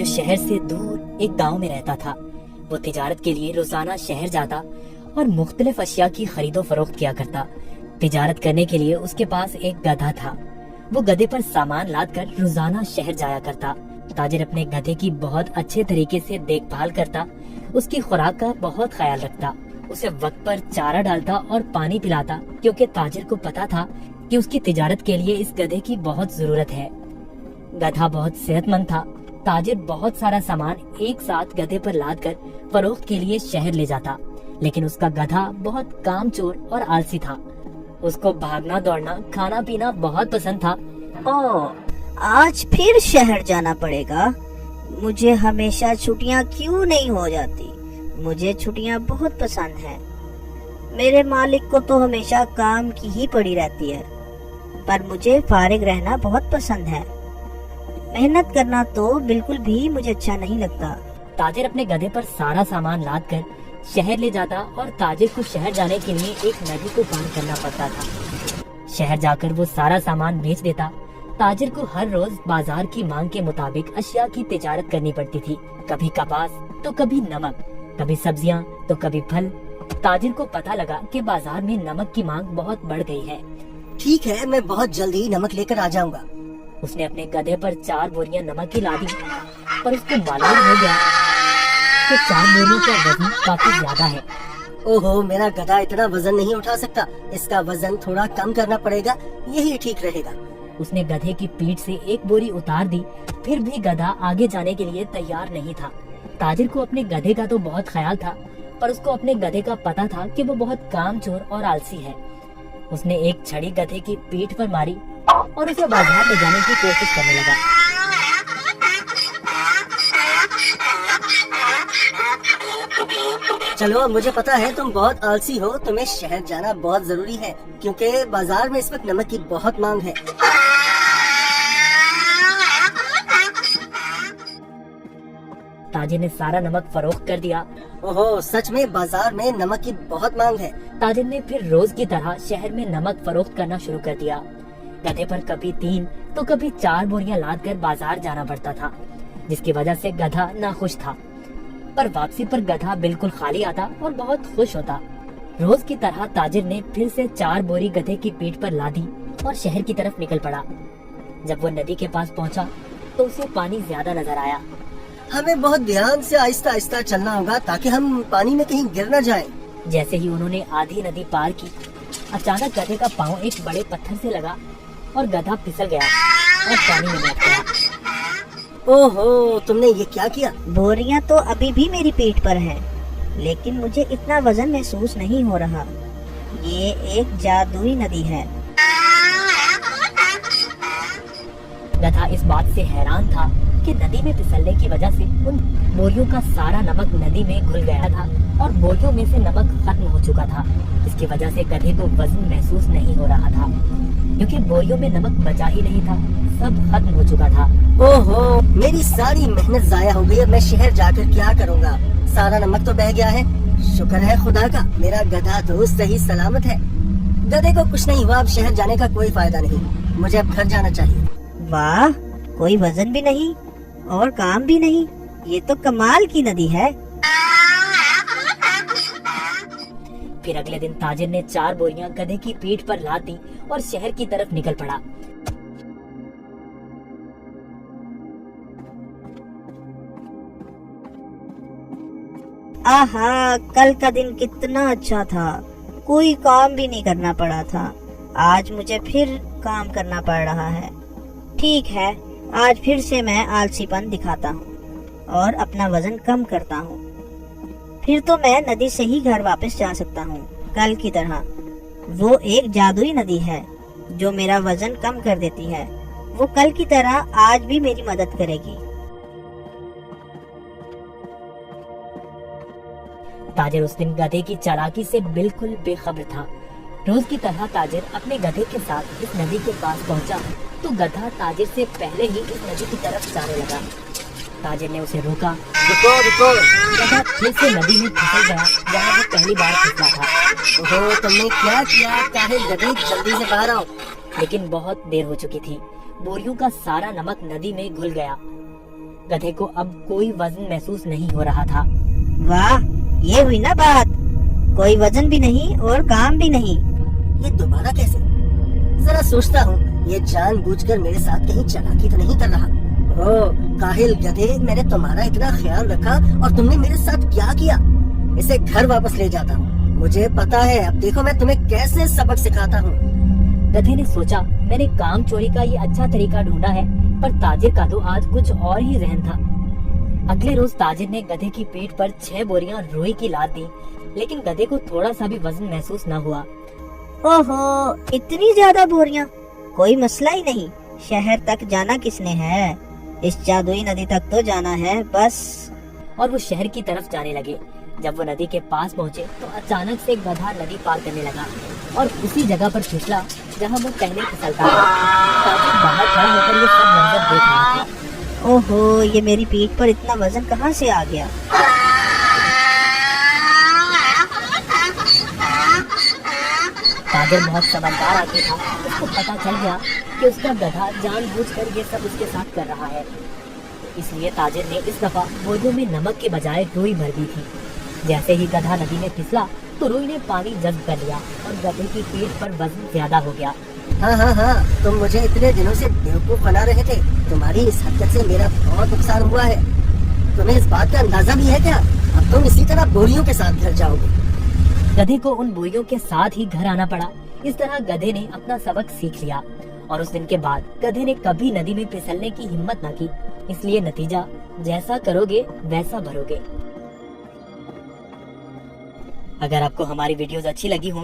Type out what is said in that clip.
जो शहर से दूर एक गांव में रहता था। वो तिजारत के लिए रोजाना शहर जाता और मुख्तलिफ अशिया की खरीदो फरोख्त किया करता। तिजारत करने के लिए उसके पास एक गधा था। वो गधे पर सामान लाद कर रोजाना शहर जाया करता। ताजिर अपने गधे की बहुत अच्छे तरीके से देखभाल करता, उसकी खुराक का बहुत ख्याल रखता, उसे वक्त पर चारा डालता और पानी पिलाता, क्योंकि ताजिर को पता था कि उसकी तिजारत के लिए इस गधे की बहुत जरूरत है। गधा बहुत सेहतमंद था। ताजिर बहुत सारा सामान एक साथ गधे पर लाद कर फरोख्त के लिए शहर ले जाता, लेकिन उसका गधा बहुत कामचोर और आलसी था। उसको भागना दौड़ना खाना पीना बहुत पसंद था। आज फिर शहर जाना पड़ेगा। मुझे हमेशा छुट्टियां क्यों नहीं हो जाती? मुझे छुट्टियां बहुत पसंद हैं। मेरे मालिक को तो हमेशा काम की ही पड़ी रहती है, पर मुझे फारिग रहना बहुत पसंद है। मेहनत करना तो बिल्कुल भी मुझे अच्छा नहीं लगता। ताजिर अपने गधे पर सारा सामान लाद कर शहर ले जाता और ताजिर को शहर जाने के लिए एक नदी को पार करना पड़ता था। शहर जाकर वो सारा सामान बेच देता। ताजिर को हर रोज बाजार की मांग के मुताबिक अशिया की तिजारत करनी पड़ती थी। कभी कपास तो कभी नमक, कभी सब्जियां तो कभी फल। ताजिर को पता लगा कि बाजार में नमक की मांग बहुत बढ़ गई है। ठीक है, मैं बहुत जल्दी नमक लेकर आ जाऊंगा। उसने अपने गधे पर 4 बोरियां नमक की लादी, पर उसको मालूम हो गया कि 4 बोरियों का वजन काफी ज्यादा है। ओहो, मेरा गधा इतना वजन नहीं उठा सकता। इसका वजन थोड़ा कम करना पड़ेगा, यही ठीक रहेगा। उसने गधे की पीठ से एक बोरी उतार दी, फिर भी गधा आगे जाने के लिए तैयार नहीं था। ताजिर को अपने गधे का तो बहुत ख्याल था, पर उसको अपने गधे का पता था कि वो बहुत कामचोर और आलसी है। उसने एक छड़ी गधे की पीठ पर मारी और उसे बाजार ले जाने की कोशिश करने लगा। चलो, मुझे पता है तुम बहुत आलसी हो। तुम्हें शहर जाना बहुत जरूरी है, क्योंकि बाजार में इस वक्त नमक की बहुत मांग है। ताजिर ने सारा नमक फरोख्त कर दिया। ओहो, सच में बाजार में नमक की बहुत मांग है। ताजिर ने फिर रोज की तरह शहर में नमक फरोख्त करना शुरू कर दिया। गधे पर कभी 3 तो कभी 4 बोरियां लाद कर बाजार जाना पड़ता था, जिसकी वजह से गधा नाखुश था। पर वापसी पर गधा बिल्कुल खाली आता और बहुत खुश होता। रोज की तरह ताजिर ने फिर से 4 बोरी गधे की पीठ पर लादी और शहर की तरफ निकल पड़ा। जब वो नदी के पास पहुंचा तो उसे पानी ज्यादा नजर आया। हमें बहुत ध्यान से आहिस्ता आहिस्ता चलना होगा, ताकि हम पानी में कहीं गिर न जाएं। जैसे ही उन्होंने आधी नदी पार की, अचानक गधे का पाँव एक बड़े पत्थर से लगा और गधा फिसल गया और पानी में लौट गया। ओहो, तुमने ये क्या किया? बोरियां तो अभी भी मेरी पीठ पर हैं, लेकिन मुझे इतना वजन महसूस नहीं हो रहा। ये एक जादुई नदी है। गधा इस बात से हैरान था कि नदी में फिसलने की वजह से उन बोरियों का सारा नमक नदी में घुल गया था और बोरियों में से नमक खत्म हो चुका था। इसकी वजह से गधे को वजन महसूस नहीं हो रहा था, क्योंकि बोरियों में नमक बचा ही नहीं था, सब खत्म हो चुका था। ओहो, मेरी सारी मेहनत जाया हो गई। अब मैं शहर जाकर क्या करूँगा? सारा नमक तो बह गया है। शुक्र है खुदा का, मेरा गधा तो सही सलामत है। गधे को कुछ नहीं हुआ। अब शहर जाने का कोई फायदा नहीं, मुझे अब घर जाना चाहिए। वाह, कोई वजन भी नहीं और काम भी नहीं। ये तो कमाल की नदी है। फिर अगले दिन ताजिर ने 4 बोरियां गधे की पीठ पर लाद दी और शहर की तरफ निकल पड़ा। आहा, कल का दिन कितना अच्छा था। कोई काम भी नहीं करना पड़ा था। आज मुझे फिर काम करना पड़ रहा है। ठीक है, आज फिर से मैं आलसीपन दिखाता हूँ और अपना वजन कम करता हूँ। फिर तो मैं नदी से ही घर वापस जा सकता हूँ, कल की तरह। वो एक जादुई नदी है जो मेरा वजन कम कर देती है। वो कल की तरह आज भी मेरी मदद करेगी। ताजिर उस दिन गधे की चालाकी से बिल्कुल बेखबर था। रोज की तरह ताजिर अपने गधे के साथ इस नदी के पास पहुंचा तो गधा ताजिर से पहले ही इस नदी की तरफ जाने लगा। ताजिर ने उसे रोका। रुको रुको। गधा फिर से नदी में फिसल गया जहाँ वो पहली बार फिसला था। ओहो, तुमने क्या किया? काहे गधे, जल्दी से बाहर आओ। लेकिन बहुत देर हो चुकी थी। बोरियों का सारा नमक नदी में घुल गया। गधे को अब कोई वजन महसूस नहीं हो रहा था। वाह, ये हुई ना बात। कोई वजन भी नहीं और काम भी नहीं। ये दोबारा कैसे? जरा सोचता हूँ, ये जानबूझकर मेरे साथ कहीं चालाकी तो नहीं कर रहा। ओ काहिल गधे, मैंने तुम्हारा इतना ख्याल रखा और तुमने मेरे साथ क्या किया? इसे घर वापस ले जाता हूँ। मुझे पता है, अब देखो मैं तुम्हें कैसे सबक सिखाता हूँ। गधे ने सोचा, मैंने काम चोरी का ये अच्छा तरीका ढूंढा है, पर ताजिर का तो आज कुछ और ही जहन था। अगले रोज ताजिर ने गधे की पीठ पर 6 बोरियां रुई की लाद दी, लेकिन गधे को थोड़ा सा भी वजन महसूस न हुआ। ओहो, इतनी ज्यादा बोरियां? कोई मसला ही नहीं। शहर तक जाना किसने है? इस जादुई नदी तक तो जाना है बस। और वो शहर की तरफ जाने लगे। जब वो नदी के पास पहुँचे तो अचानक से गधा नदी पार करने लगा और उसी जगह पर फिसला जहाँ वो पहले फिसलता था। ताजिर बाहर खड़ा होकर ये सब मंजर देख रहा था। ओहो, ये मेरी पीठ पर इतना वजन कहाँ से आ गया? ताजिर बहुत समझदार आदमी था। उसको पता चल गया कि उसका गधा जानबूझकर ये सब उसके साथ कर रहा है। इसलिए ताजिर ने इस दफा बोरियों में नमक के बजाय रुई भर दी थी। जैसे ही गधा नदी में फिसला तो रुई ने पानी जज्ब कर लिया और गधे की पीठ पर वजन ज्यादा हो गया। हाँ, तुम मुझे इतने दिनों से बेवकूफ बना रहे थे। तुम्हारी इस हरकत से मेरा बहुत नुकसान हुआ है। तुम्हें इस बात का अंदाजा भी है क्या? अब तुम इसी तरह बोरियों के साथ घर जाओगे। गधे को उन बोरियों के साथ ही घर आना पड़ा। इस तरह गधे ने अपना सबक सीख लिया और उस दिन के बाद गधे ने कभी नदी में फिसलने की हिम्मत न की। इसलिए नतीजा, जैसा करोगे वैसा भरोगे। अगर आपको हमारी वीडियोस अच्छी लगी हो